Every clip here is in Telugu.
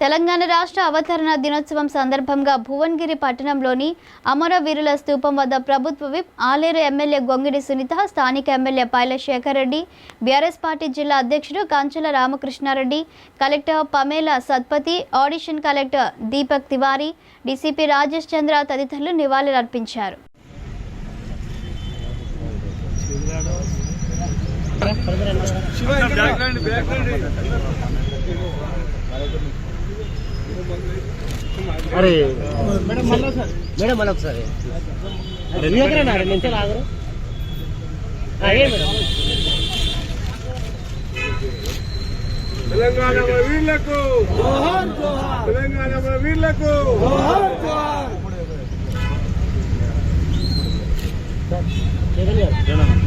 తెలంగాణ రాష్ట్ర అవతరణ దినోత్సవం సందర్భంగా భువనగిరి పట్టణంలోని అమరవీరుల స్తూపం వద్ద ప్రభుత్వ విప్ ఆలేరు ఎమ్మెల్యే గొంగిడి సునీత, స్థానిక MLA Paila Shekar Reddy, BRS party జిల్లా అధ్యక్షుడు Kanchela Ramakrishna Reddy, collector Pamela Satpathy, addition collector Deepak Tiwari, DCP Rajesh Chandra తదితరులు నివాళులర్పించారు. अरे मैडम मल्ल ఒకసారి తెలంగాణ వీరులకు జోహార్ జోహార్, తెలంగాణ వీరులకు జోహార్ జోహార్.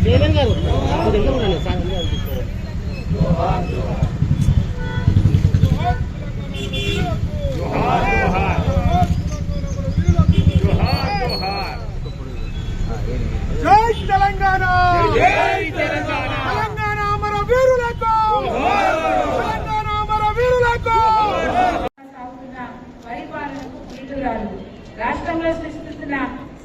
జగన్ గారు జోహార్ జోహార్. జై తెలంగాణ, జై తెలంగాణ, తెలంగాణ అమర వీరులకు, తెలంగాణ అమర వీరులకు. పరిపాలనకు కీటురాలు రాష్ట్రంలో సృష్టిస్తున్న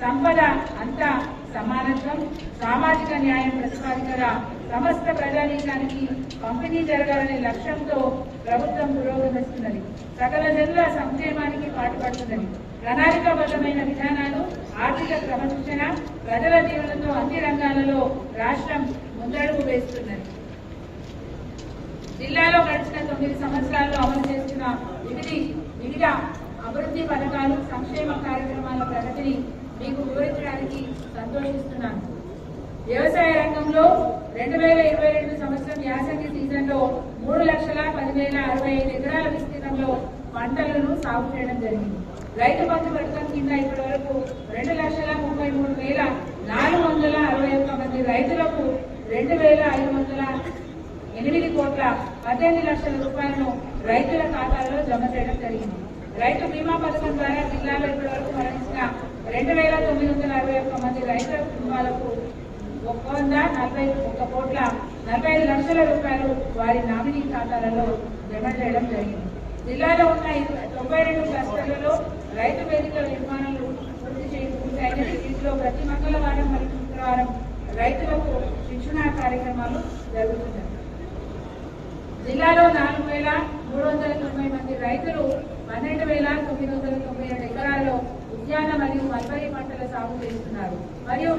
సంపద అంతా సమానత్వం, సామాజిక న్యాయం ప్రతిపాదికగా సమస్త ప్రజానీకానికి పంపిణీ జరగాలనే లక్ష్యంతో ప్రభుత్వం పురోగమిస్తున్నది. సకల జనుల సంక్షేమానికి పాటుపడుతున్నది. ప్రణాళికాబద్ధమైన విధానాలు, ఆర్థిక క్రమశిక్షణ, ప్రజల జీవనంతో అన్ని రంగాలలో రాష్ట్రం ముందడుగు వేస్తున్నది. జిల్లాలో గడిచిన 9 సంవత్సరాల్లో అమలు చేస్తున్న వివిధ అభివృద్ధి పథకాలు, సంక్షేమ కార్యక్రమాల ప్రగతిని మీకు వివరించడానికి సంతోషిస్తున్నాను. వ్యవసాయ రంగంలో 2022 సంవత్సరం యాసంగి సీజన్లో 3,10,065 ఎకరాల విస్తీర్ణంలో పంటలను సాగు చేయడం జరిగింది. రైతు బంధు పథకం కింద ఇప్పటి వరకు 2,33,461 మంది రైతులకు 2,508 కోట్ల 18 లక్షల రూపాయలను రైతుల ఖాతాల్లో జమ చేయడం జరిగింది. రైతు బీమా పథకం ద్వారా జిల్లాలో ఇప్పటి వరకు మరణించిన 2,961 మంది రైతుల కుటుంబాలకు 141 కోట్ల 45 లక్షల రూపాయలు వారి నామినీ ఖాతాలలో జమ చేయడం జరిగింది. జిల్లాలో ఉన్న 92 క్లస్టర్లలో రైతు వేదిక నిర్మాణాలు పూర్తయినవి. వీటిలో ప్రతి మంగళవారం మరియు శుక్రవారం రైతులకు శిక్షణా కార్యక్రమాలు జరుగుతున్నాయి. జిల్లాలో 4,390 మంది రైతులు 12,997 ఎకరాల్లో ఉద్యాన మరియు మల్బరీ పంటల సాగు చేస్తున్నారు. మరియు